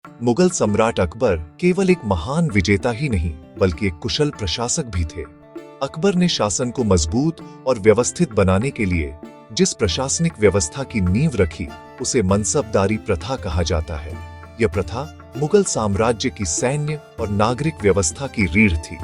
मुगल सम्राट अकबर केवल एक महान विजेता ही नहीं बल्कि एक कुशल प्रशासक भी थे। अकबर ने शासन को मजबूत और व्यवस्थित बनाने के लिए जिस प्रशासनिक व्यवस्था की नींव रखी उसे मनसबदारी प्रथा कहा जाता है। यह प्रथा मुगल साम्राज्य की सैन्य और नागरिक व्यवस्था की रीढ़ थी।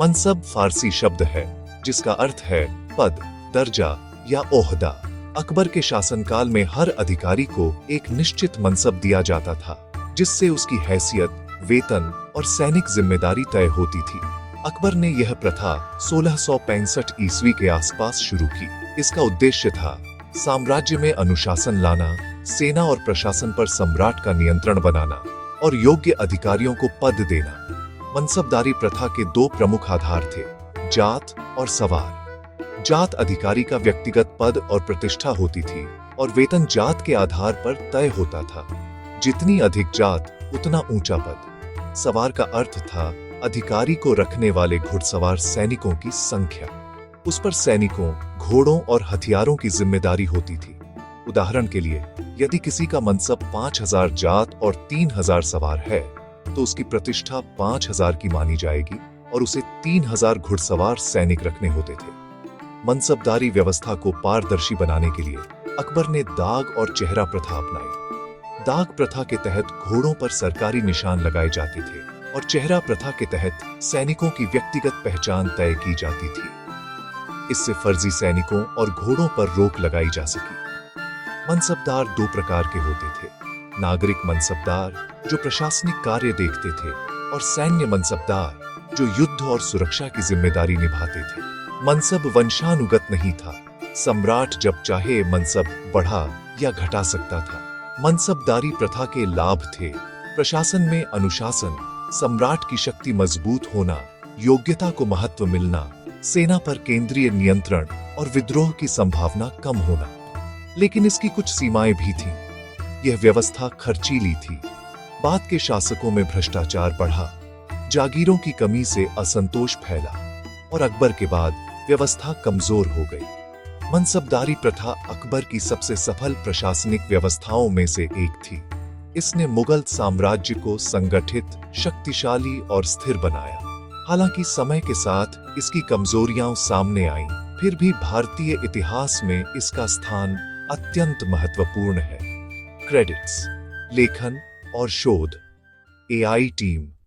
मनसब फारसी शब्द है जिसका अर्थ है पद, दर्जा या ओहदा। अकबर के शासनकाल में हर अधिकारी को एक निश्चित मनसब दिया जाता था जिससे उसकी हैसियत, वेतन और सैनिक जिम्मेदारी तय होती थी। अकबर ने यह प्रथा 1665 ईस्वी के आसपास शुरू की। इसका उद्देश्य था साम्राज्य में अनुशासन लाना, सेना और प्रशासन पर सम्राट का नियंत्रण बनाना और योग्य अधिकारियों को पद देना। मनसबदारी प्रथा के दो प्रमुख आधार थे, जात और सवार। जात अधिकारी का व्यक्तिगत पद और प्रतिष्ठा होती थी और वेतन जात के आधार पर तय होता था। जितनी अधिक जात उतना ऊंचा पद। सवार का अर्थ था अधिकारी को रखने वाले घुड़सवार सैनिकों की संख्या। उस पर सैनिकों, घोड़ों और हथियारों की जिम्मेदारी होती थी। उदाहरण के लिए, यदि किसी का मनसब 5000 जात और 3000 सवार है तो उसकी प्रतिष्ठा 5000 की मानी जाएगी और उसे 3000 घुड़सवार सैनिक रखने होते थे। मनसबदारी व्यवस्था को पारदर्शी बनाने के लिए अकबर ने दाग और चेहरा प्रथा अपनाई। दाग प्रथा के तहत घोड़ों पर सरकारी निशान लगाए जाते थे और चेहरा प्रथा के तहत सैनिकों की व्यक्तिगत पहचान तय की जाती थी। इससे फर्जी सैनिकों और घोड़ों पर रोक लगाई जा सकी। मनसबदार दो प्रकार के होते थे, नागरिक मनसबदार जो प्रशासनिक कार्य देखते थे और सैन्य मनसबदार जो युद्ध और सुरक्षा की जिम्मेदारी निभाते थे। मनसब वंशानुगत नहीं था। सम्राट जब चाहे मनसब बढ़ा या घटा सकता था। मनसबदारी प्रथा के लाभ थे प्रशासन में अनुशासन, सम्राट की शक्ति मजबूत होना, योग्यता को महत्व मिलना, सेना पर केंद्रीय नियंत्रण और विद्रोह की संभावना कम होना। लेकिन इसकी कुछ सीमाएं भी थीं। यह व्यवस्था खर्चीली थी। बाद के शासकों में भ्रष्टाचार बढ़ा, जागीरों की कमी से असंतोष फैला और अकबर के बाद व्यवस्था कमजोर हो गई। मनसबदारी प्रथा अकबर की सबसे सफल प्रशासनिक व्यवस्थाओं में से एक थी। इसने मुगल साम्राज्य को संगठित, शक्तिशाली और स्थिर बनाया। हालांकि समय के साथ इसकी कमजोरियां सामने आईं, फिर भी भारतीय इतिहास में इसका स्थान अत्यंत महत्वपूर्ण है। क्रेडिट्स, लेखन और शोध AI टीम।